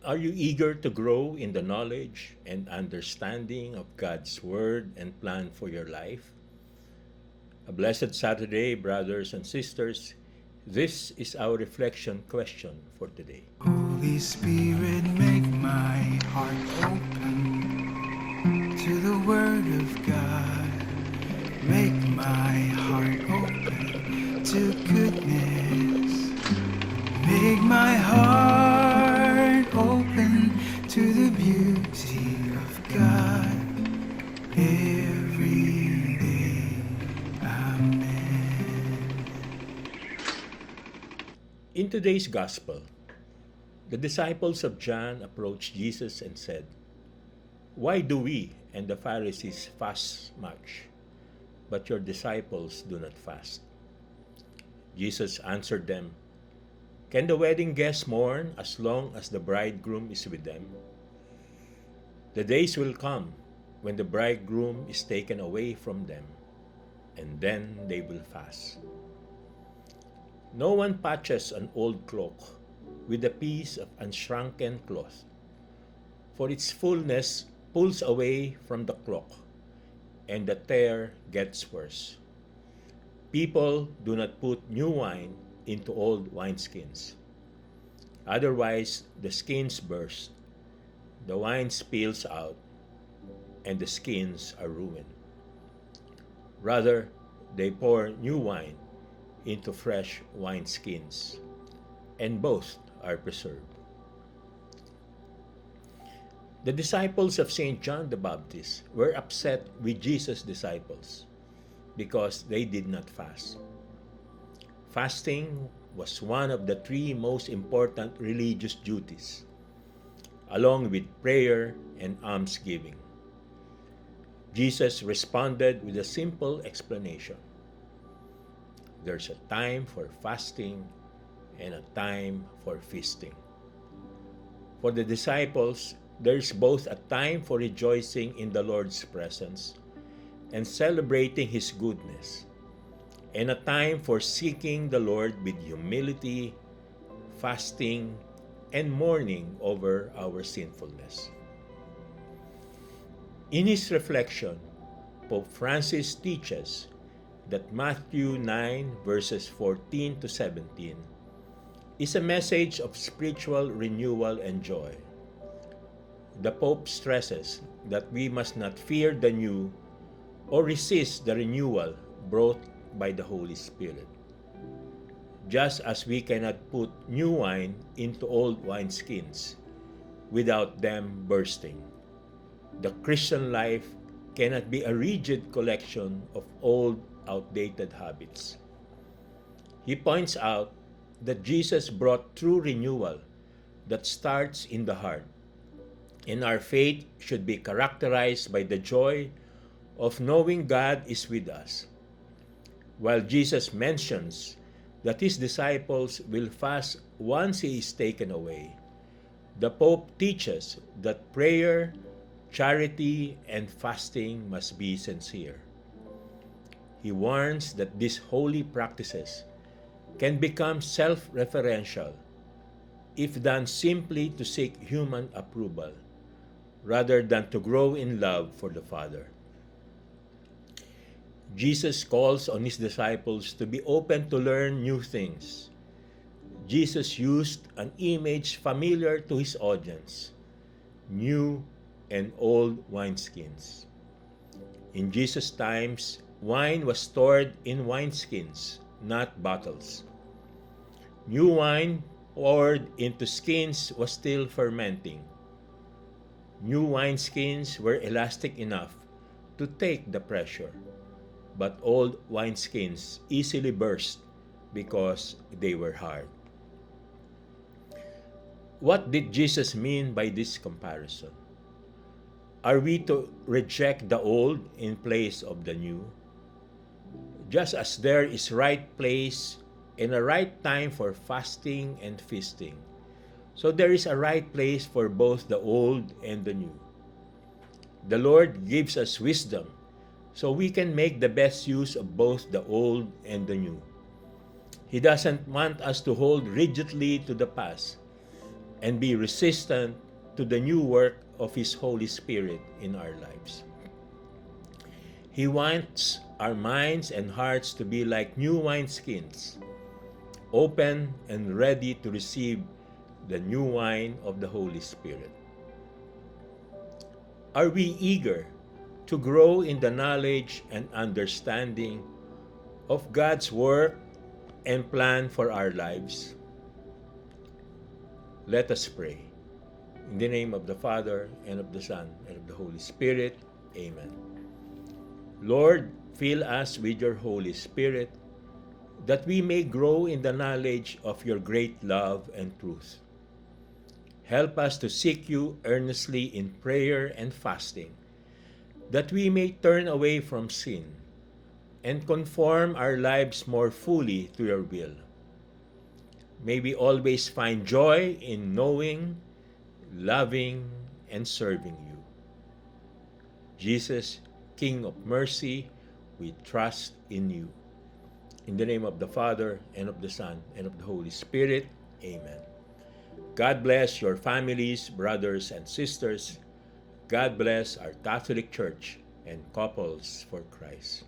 Are you eager to grow in the knowledge and understanding of God's Word and plan for your life? A blessed Saturday, brothers and sisters. This is our reflection question for today. Holy Spirit, make my heart open to the Word of God. Make my heart open to goodness. Make my heart open to the beauty of God every day. Amen. In today's Gospel, the disciples of John approached Jesus and said, "Why do we and the Pharisees fast much, but your disciples do not fast?" Jesus answered them, "Can the wedding guests mourn as long as the bridegroom is with them? The days will come when the bridegroom is taken away from them, and then they will fast. No one patches an old cloak with a piece of unshrunken cloth, for its fullness pulls away from the cloak, and the tear gets worse. People do not put new wine into old wineskins. Otherwise, the skins burst, the wine spills out, and the skins are ruined. Rather, they pour new wine into fresh wineskins, and both are preserved." The disciples of St. John the Baptist were upset with Jesus' disciples because they did not fast. Fasting was one of the three most important religious duties, along with prayer and almsgiving. Jesus responded with a simple explanation. There's a time for fasting and a time for feasting. For the disciples, there's both a time for rejoicing in the Lord's presence and celebrating His goodness, and a time for seeking the Lord with humility, fasting, and mourning over our sinfulness. In his reflection, Pope Francis teaches that Matthew 9 verses 14 to 17 is a message of spiritual renewal and joy. The Pope stresses that we must not fear the new or resist the renewal brought by the Holy Spirit. Just as we cannot put new wine into old wineskins without them bursting, the Christian life cannot be a rigid collection of old, outdated habits. He points out that Jesus brought true renewal that starts in the heart, and our faith should be characterized by the joy of knowing God is with us. While Jesus mentions that his disciples will fast once he is taken away, the Pope teaches that prayer, charity, and fasting must be sincere. He warns that these holy practices can become self-referential if done simply to seek human approval, rather than to grow in love for the Father. Jesus calls on his disciples to be open to learn new things. Jesus used an image familiar to his audience: new and old wineskins. In Jesus' times, wine was stored in wineskins, not bottles. New wine poured into skins was still fermenting. New wineskins were elastic enough to take the pressure, but old wineskins easily burst because they were hard. What did Jesus mean by this comparison? Are we to reject the old in place of the new? Just as there is right place and a right time for fasting and feasting, so there is a right place for both the old and the new. The Lord gives us wisdom so we can make the best use of both the old and the new. He doesn't want us to hold rigidly to the past, and be resistant to the new work of His Holy Spirit in our lives. He wants our minds and hearts to be like new wineskins, open and ready to receive the new wine of the Holy Spirit. Are we eager to grow in the knowledge and understanding of God's work and plan for our lives? Let us pray. In the name of the Father, and of the Son, and of the Holy Spirit. Amen. Lord, fill us with your Holy Spirit, that we may grow in the knowledge of your great love and truth. Help us to seek you earnestly in prayer and fasting, that we may turn away from sin and conform our lives more fully to your will. May we always find joy in knowing, loving, and serving you. Jesus, King of mercy, we trust in you. In the name of the Father, and of the Son, and of the Holy Spirit. Amen. God bless your families, brothers and sisters. God bless our Catholic Church and Couples for Christ.